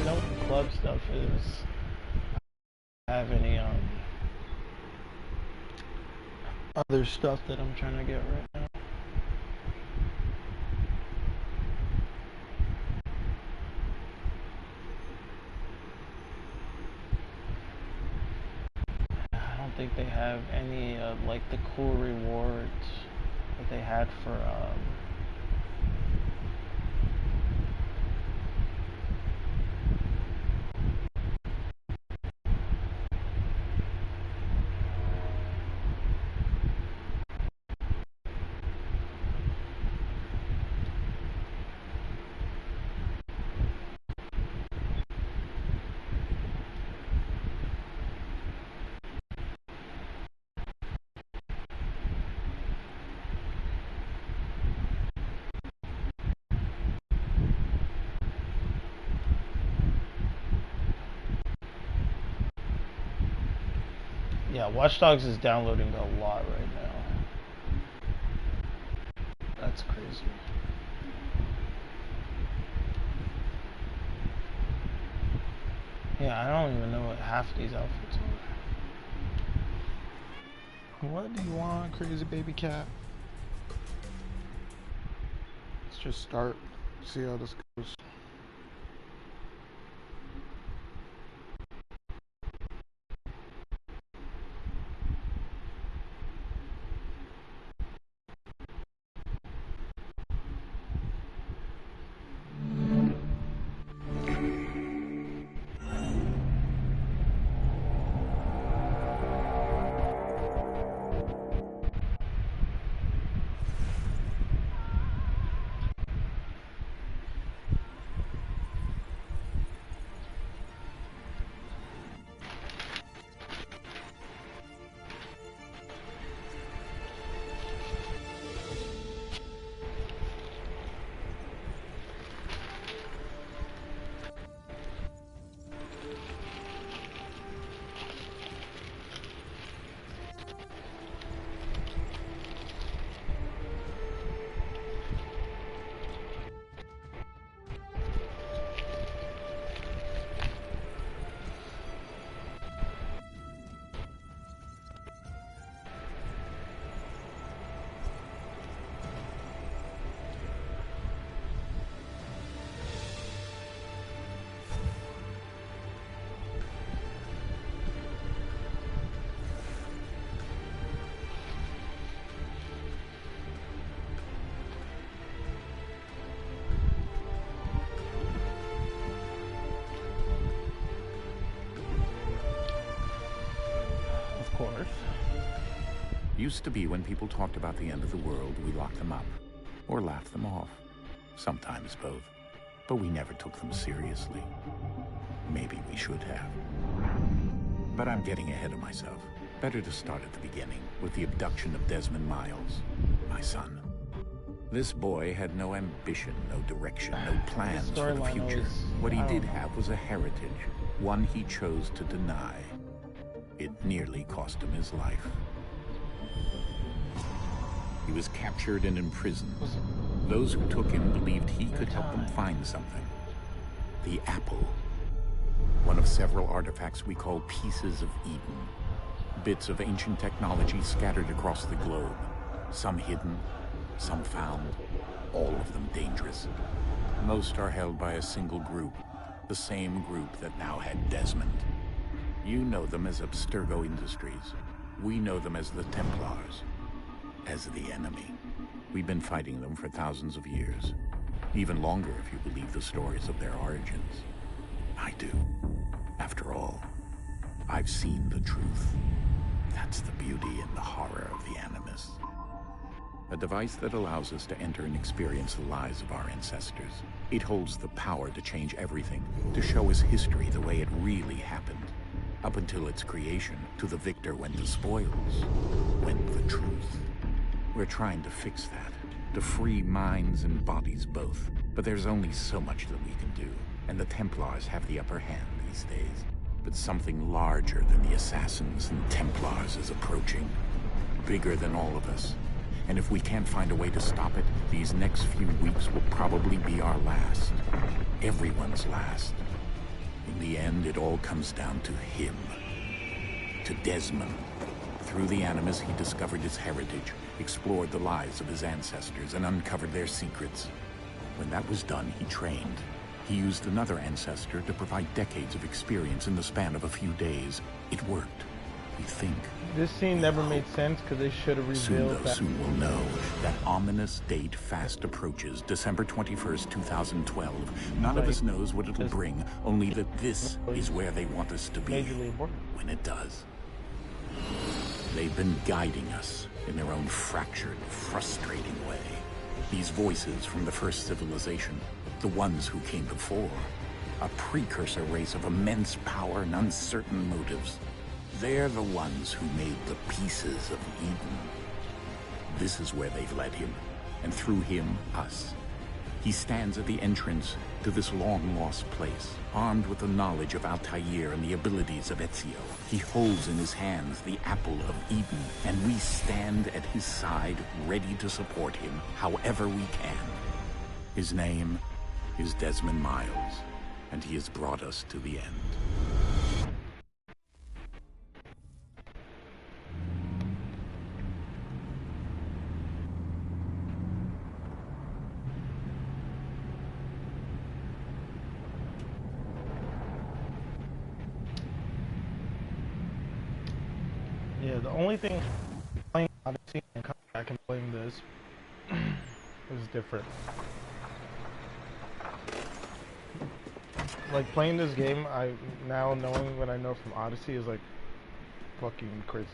know what the club stuff is. I have any other stuff that I'm trying to get right now. I don't think they have any like the cool rewards that they had for yeah, Watch Dogs is downloading a lot right now. That's crazy. Yeah, I don't even know what half these outfits are. What do you want, crazy baby cat? Let's just start, see how this goes. Course. Used to be when people talked about the end of the world, we locked them up or laughed them off. Sometimes both. But we never took them seriously. Maybe we should have. But I'm getting ahead of myself. Better to start at the beginning with the abduction of Desmond Miles, my son. This boy had no ambition, no direction, no plans for the future. What he did have was a heritage, one he chose to deny. It nearly cost him his life. He was captured and imprisoned. Those who took him believed he could help them find something. The apple. One of several artifacts we call pieces of Eden. Bits of ancient technology scattered across the globe. Some hidden, some found, all of them dangerous. Most are held by a single group, the same group that now had Desmond. You know them as Abstergo Industries. We know them as the Templars, as the enemy. We've been fighting them for thousands of years, even longer if you believe the stories of their origins. I do. After all, I've seen the truth. That's the beauty and the horror of the Animus. A device that allows us to enter and experience the lives of our ancestors. It holds the power to change everything, to show us history the way it really happened. Up until its creation, to the victor went the spoils, went the truth. We're trying to fix that, to free minds and bodies both. But there's only so much that we can do, and the Templars have the upper hand these days. But something larger than the Assassins and Templars is approaching, bigger than all of us. And if we can't find a way to stop it, these next few weeks will probably be our last. Everyone's last. In the end, it all comes down to him. To Desmond. Through the Animus, he discovered his heritage, explored the lives of his ancestors, and uncovered their secrets. When that was done, he trained. He used another ancestor to provide decades of experience in the span of a few days. It worked. We think. This scene never made sense because they should have revealed that. Soon we'll know. That ominous date fast approaches, December 21st, 2012. None of us knows what it'll bring, only that this is where they want us to be Majorly important. when it does. They've been guiding us in their own fractured, frustrating way. These voices from the first civilization, the ones who came before, a precursor race of immense power and uncertain motives. They're the ones who made the pieces of Eden. This is where they've led him, and through him, us. He stands at the entrance to this long-lost place, armed with the knowledge of Altair and the abilities of Ezio. He holds in his hands the apple of Eden, and we stand at his side, ready to support him however we can. His name is Desmond Miles, and he has brought us to the end. Yeah, the only thing playing Odyssey and coming back and playing this is different. Like playing this game, I now knowing what I know from Odyssey is like fucking crazy.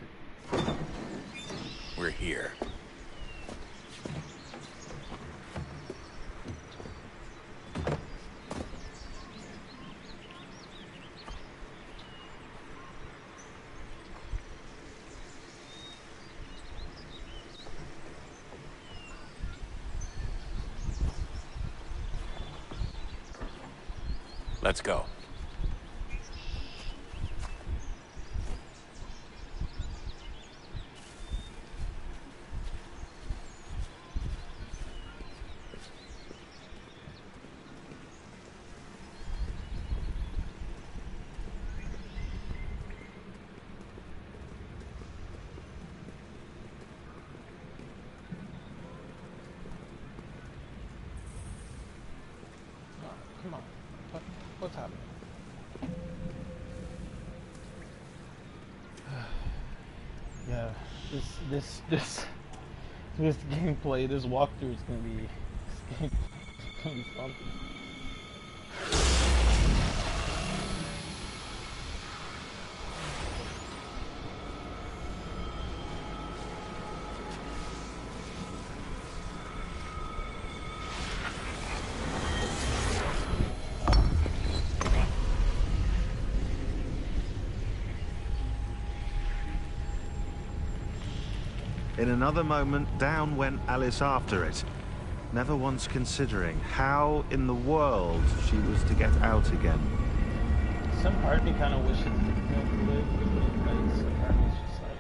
We're here. Let's go. Come on. What's happening? Yeah, this gameplay, this walkthrough is gonna be fun. In another moment, down went Alice after it, never once considering how in the world she was to get out again. Some part of me kind of wishes it didn't live, but some part of me is just like,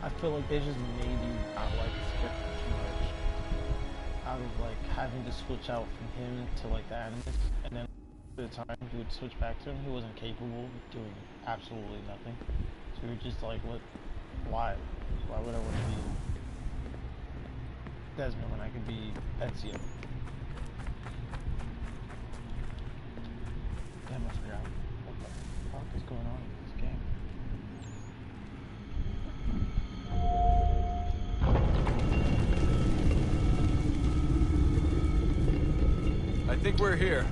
I feel like they just made you not like the script too much. Out of like having to switch out from him to like the Animus, and then at the time you would switch back to him, he wasn't capable of doing absolutely nothing. So you're just like, what? Why? Why would I want to be Desmond when I could be Ezio? Damn, I forgot what the fuck is going on in this game. I think we're here.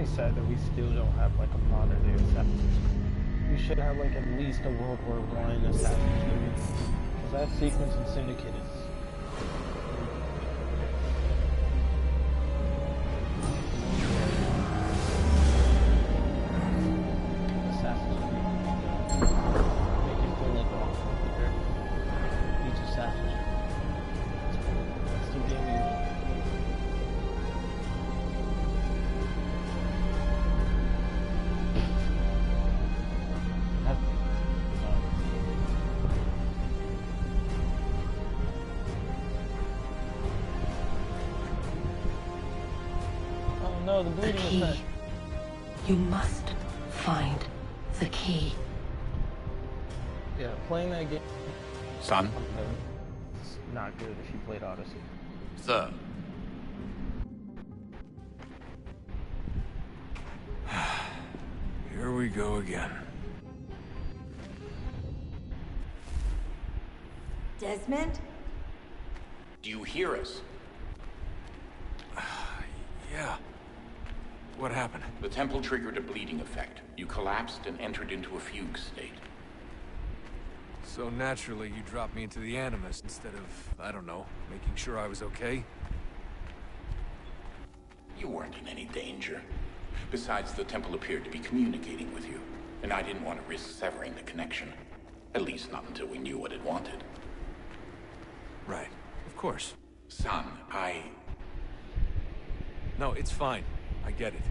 me sad that we still don't have like a modern day Assassin's Creed. We should have like at least a World War I Assassin's Creed. Because that sequence in Syndicate is... Assassin's Creed. Make it feel like all each Assassin's Creed. That's too damn usual. No, the bleeding effect. You must find the key. Yeah, playing that game. Son? It's not good if you played Odyssey. Sir. Here we go again. Desmond? Do you hear us? Yeah. What happened? The temple triggered a bleeding effect. You collapsed and entered into a fugue state. So naturally, you dropped me into the Animus instead of, I don't know, making sure I was okay? You weren't in any danger. Besides, the temple appeared to be communicating with you, and I didn't want to risk severing the connection. At least not until we knew what it wanted. Right. Of course. Son, No, it's fine. I get it.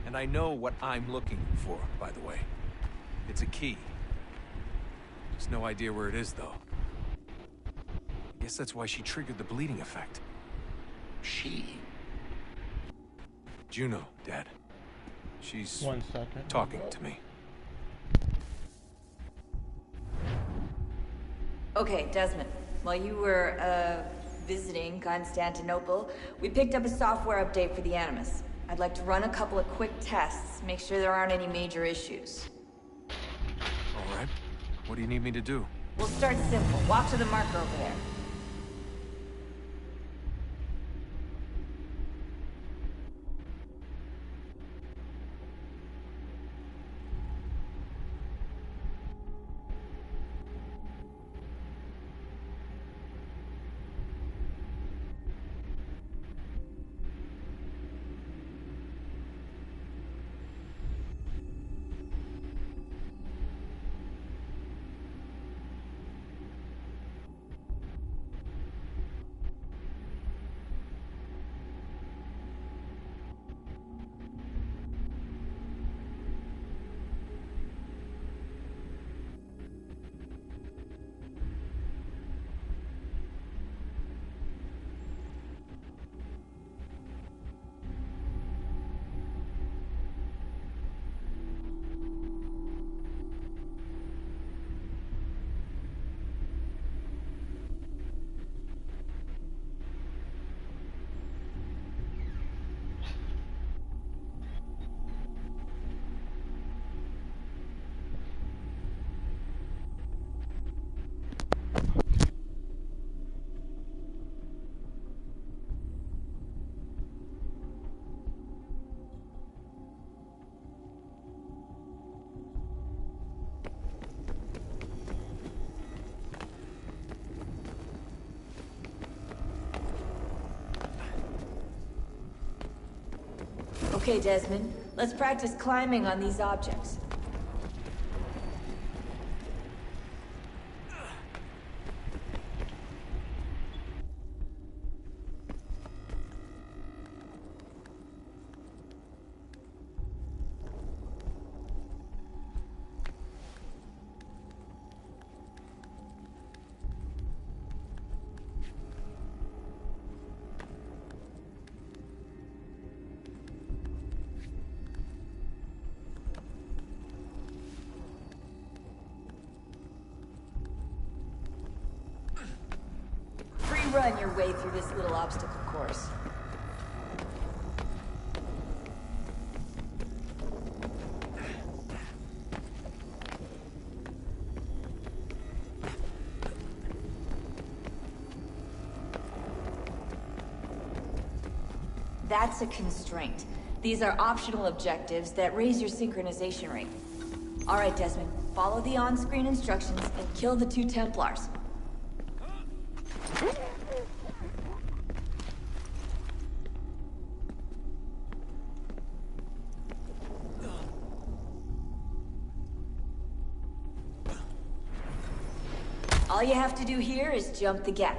And I know what I'm looking for, by the way. It's a key. Just no idea where it is, though. I guess that's why she triggered the bleeding effect. She? Juno, Dad. She's 1 second. talking to me. Okay, Desmond. While you were, visiting Constantinople, we picked up a software update for the Animus. I'd like to run a couple of quick tests, make sure there aren't any major issues. All right. What do you need me to do? We'll start simple. Walk to the marker over there. Okay, Desmond. Let's practice climbing on these objects. Run your way through this little obstacle course. That's a constraint. These are optional objectives that raise your synchronization rate. Alright, Desmond. Follow the on-screen instructions and kill the 2 Templars. All you have to do here is jump the gap.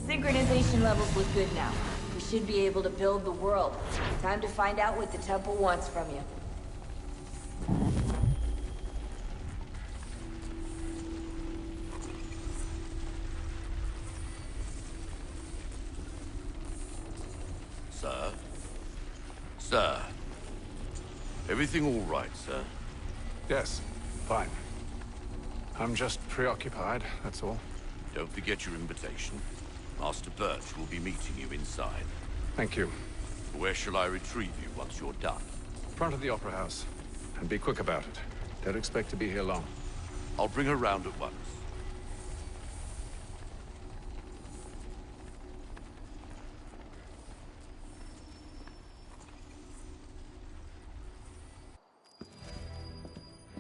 Synchronization levels look good now. We should be able to build the world. Time to find out what the temple wants from you. Sir? Sir? Everything all right, sir? Yes, fine. I'm just preoccupied, that's all. Don't forget your invitation. Master Birch will be meeting you inside. Thank you. Where shall I retrieve you once you're done? Front of the Opera House. And be quick about it. Don't expect to be here long. I'll bring her round at once.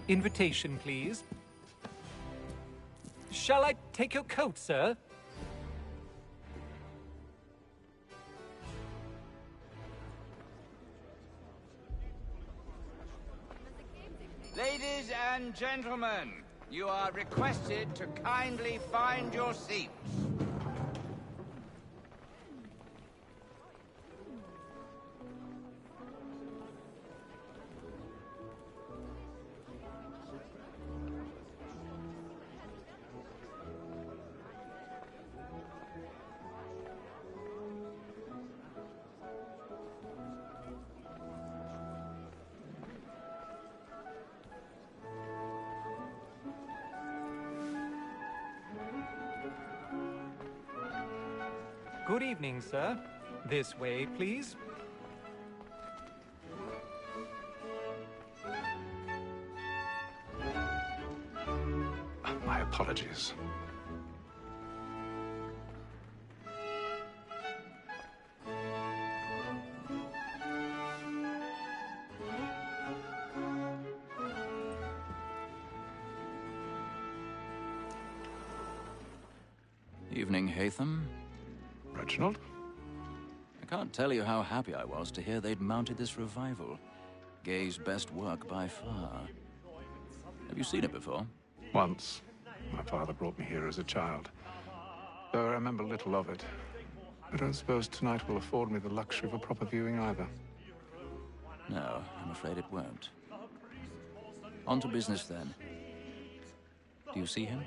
Invitation, please. Shall I take your coat, sir? Ladies and gentlemen, you are requested to kindly find your seats. Good evening, sir. This way, please. My apologies. Evening, Hatham. Reginald? I can't tell you how happy I was to hear they'd mounted this revival. Gay's best work by far. Have you seen it before? Once. My father brought me here as a child. Though I remember little of it. I don't suppose tonight will afford me the luxury of a proper viewing either. No, I'm afraid it won't. On to business, then. Do you see him?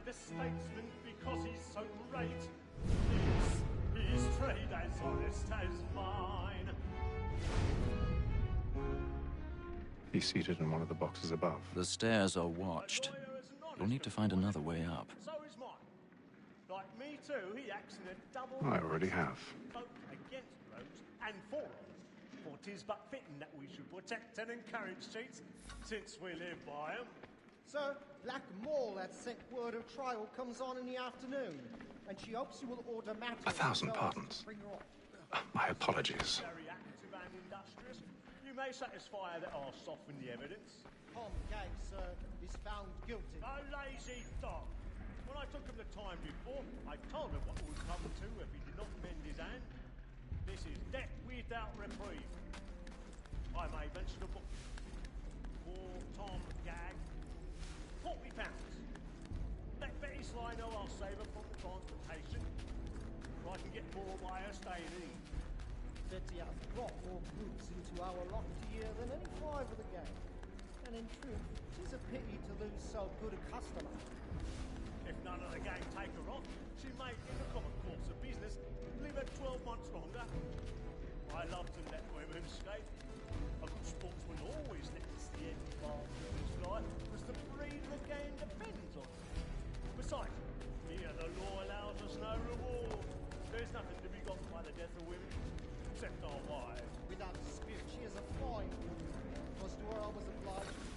The statesman because he's so great. His trade as honest as mine. He's seated in one of the boxes above. The stairs are watched. You'll need to find another way up. So is mine. Like me too, he acts in a double. I already have. Both against rogues and for them. For 'tis but fitting that we should protect and encourage cheats, since we live by 'em. Sir, Black Mall had sent word of trial comes on in the afternoon, and she hopes you will order matters. 1,000 pardons. My apologies. Very active and industrious, you may satisfy that I'll soften the evidence. Tom Gag, sir, is found guilty. A lazy dog! When I took him the time before, I told him what would come to if he did not mend his hand. This is death without reprieve. I may mention a book. Poor Tom Gag. £40. Let Betty Sly know I'll save her from the transportation. Or I can get more by her staying in. Betty has brought more goods into our locked year than any five of the gang. And in truth, 'tis a pity to lose so good a customer. If none of the gang take her off, she may, in the common course of business, leave her 12 months longer. I love to let women skate. A good sportsman always lets the end part of his life, because the breed of the game depends on it. Besides, here the law allows us no reward. There's nothing to be got by the death of women, except our wives. Without dispute, she is a fine woman. Was to her I was obliged.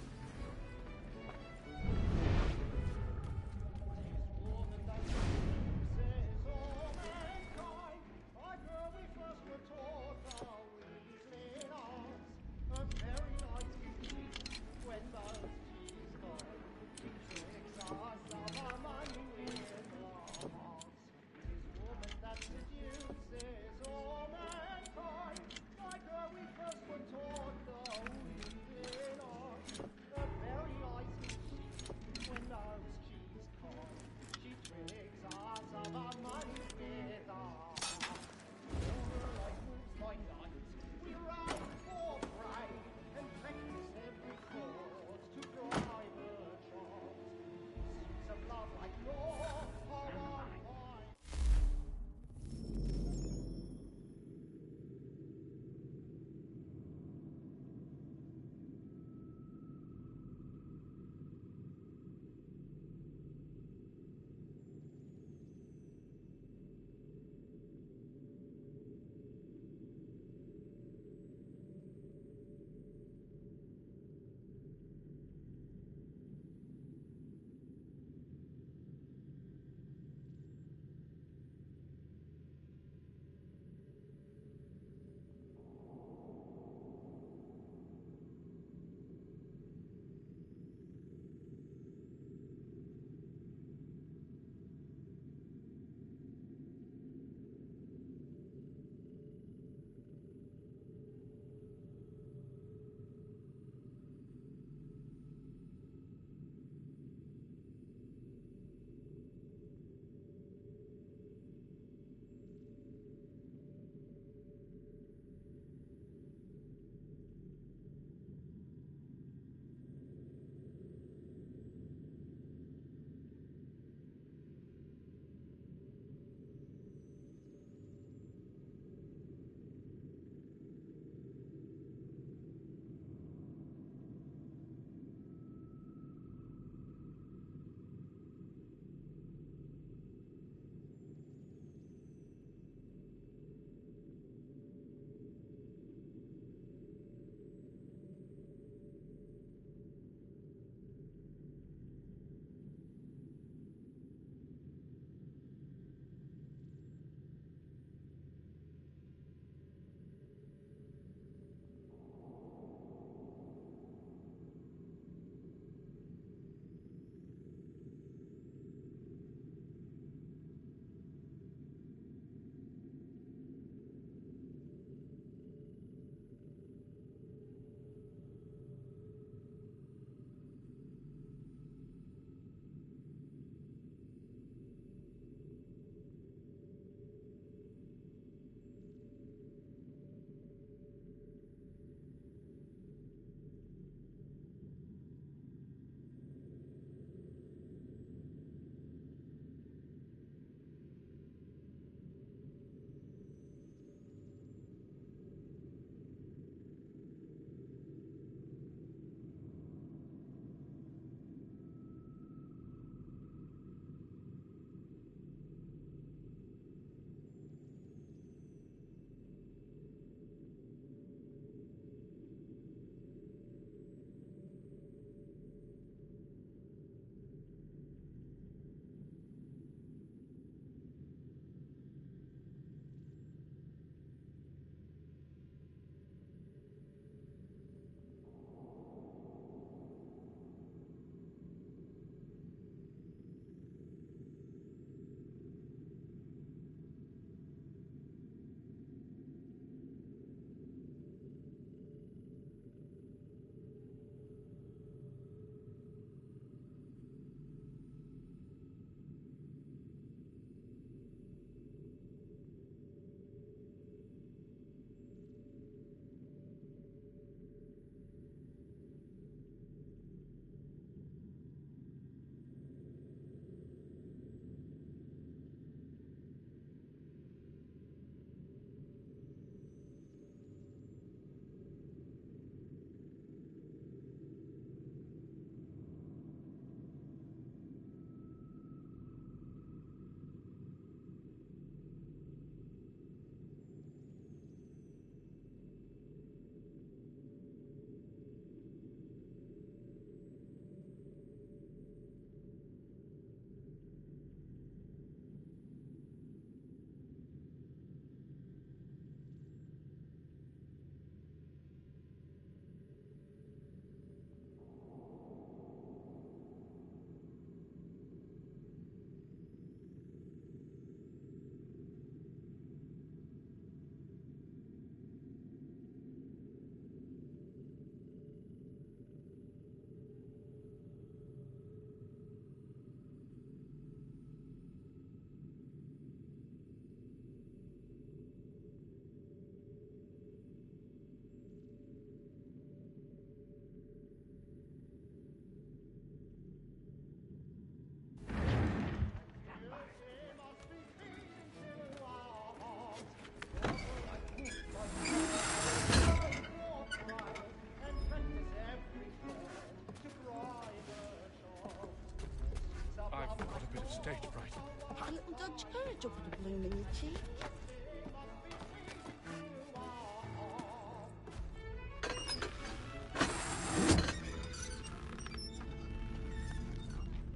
Jump for the bloom in your cheek.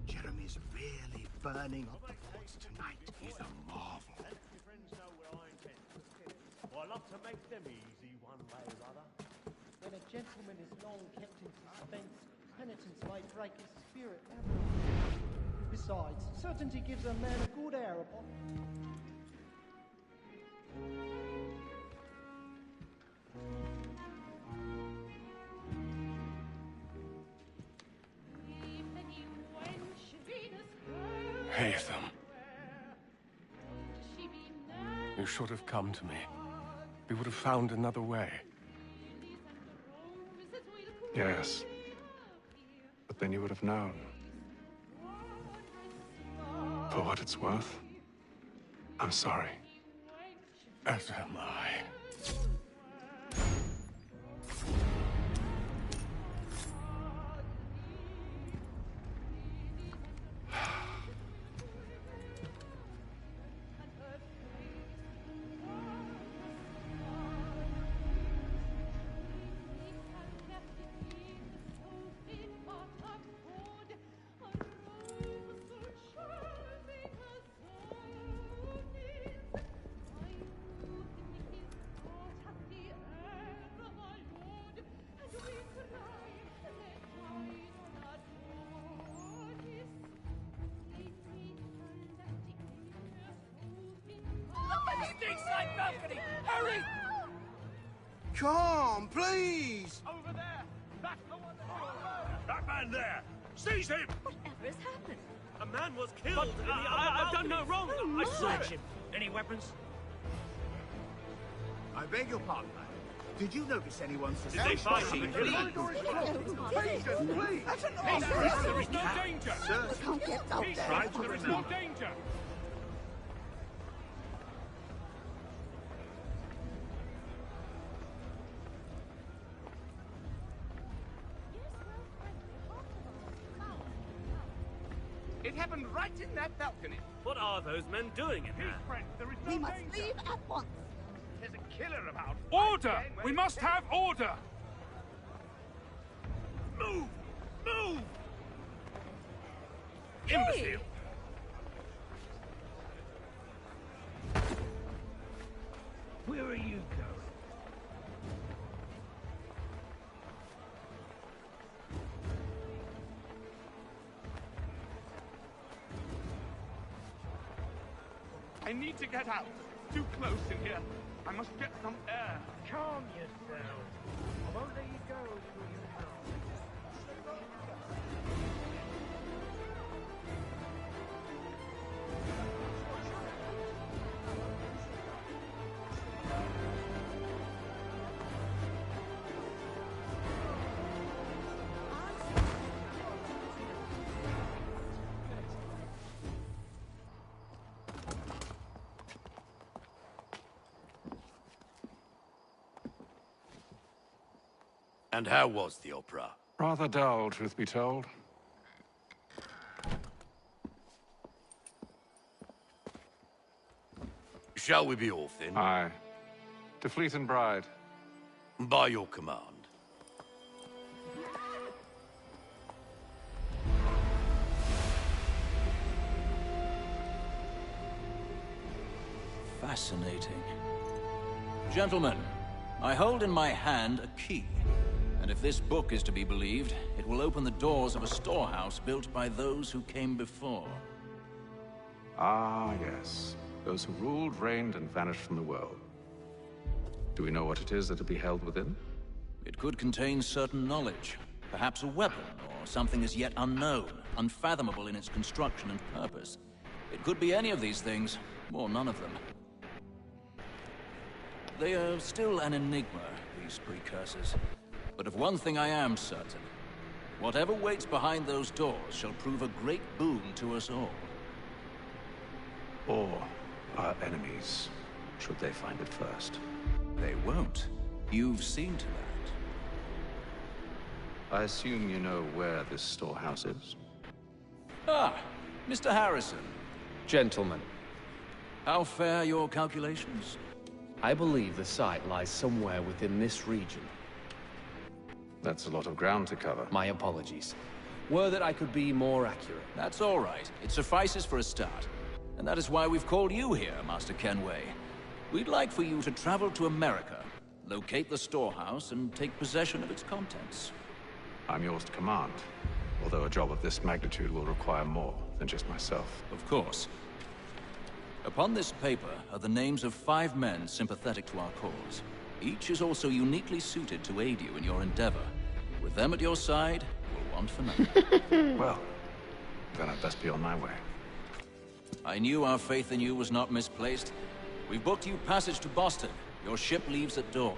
Jeremy's really burning up the boards tonight. He's a marvel. Well, I love to make them easy one way or other. When a gentleman is long kept in suspense, penitence may break his spirit outright. Besides, certainty gives a man a good air upon. Haytham. You should have come to me. We would have found another way. Yes. But then you would have known. For what it's worth, I'm sorry. As am I. Balcony! Hurry! Come, please! Over there! That's the one that man there! Seize him! Whatever has happened? A man was killed in the I've done no wrong! Oh, I my. searched him! Any weapons? I beg your pardon, man. Did you notice anyone Did they find him? Please, That's an There is no danger! Sir, Can't get out there. try to There is no remember. danger! It happened right in that balcony. What are those men doing in there? We must leave at once. There's a killer about. Order! We must have order! Move! Move! Imbecile! Where are you going? I need to get out. Too close in here. I must get some air. Calm yourself. I won't let you go till you know. And how was the opera? Rather dull, truth be told. Shall we be off then? Aye. To Fleet and Bride. By your command. Fascinating. Gentlemen, I hold in my hand a key. And if this book is to be believed, it will open the doors of a storehouse built by those who came before. Ah, yes. Those who ruled, reigned, and vanished from the world. Do we know what it is that will be held within? It could contain certain knowledge. Perhaps a weapon, or something as yet unknown, unfathomable in its construction and purpose. It could be any of these things, or none of them. They are still an enigma, these precursors. But of one thing I am certain. Whatever waits behind those doors shall prove a great boon to us all. Or our enemies, should they find it first. They won't. You've seen to that. I assume you know where this storehouse is? Ah, Mr. Harrison. Gentlemen. How fair your calculations? I believe the site lies somewhere within this region. That's a lot of ground to cover. My apologies. Were that I could be more accurate. That's all right. It suffices for a start. And that is why we've called you here, Master Kenway. We'd like for you to travel to America, locate the storehouse, and take possession of its contents. I'm yours to command, although a job of this magnitude will require more than just myself. Of course. Upon this paper are the names of 5 men sympathetic to our cause. Each is also uniquely suited to aid you in your endeavor. With them at your side, we'll want for nothing. Well, then I'd best be on my way. I knew our faith in you was not misplaced. We've booked you passage to Boston. Your ship leaves at dawn.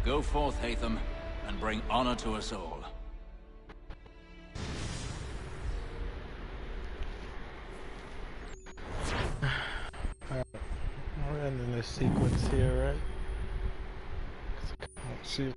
Go forth, Hatham, and bring honor to us all. We're ending this sequence here, right? 'Cause I can't shoot.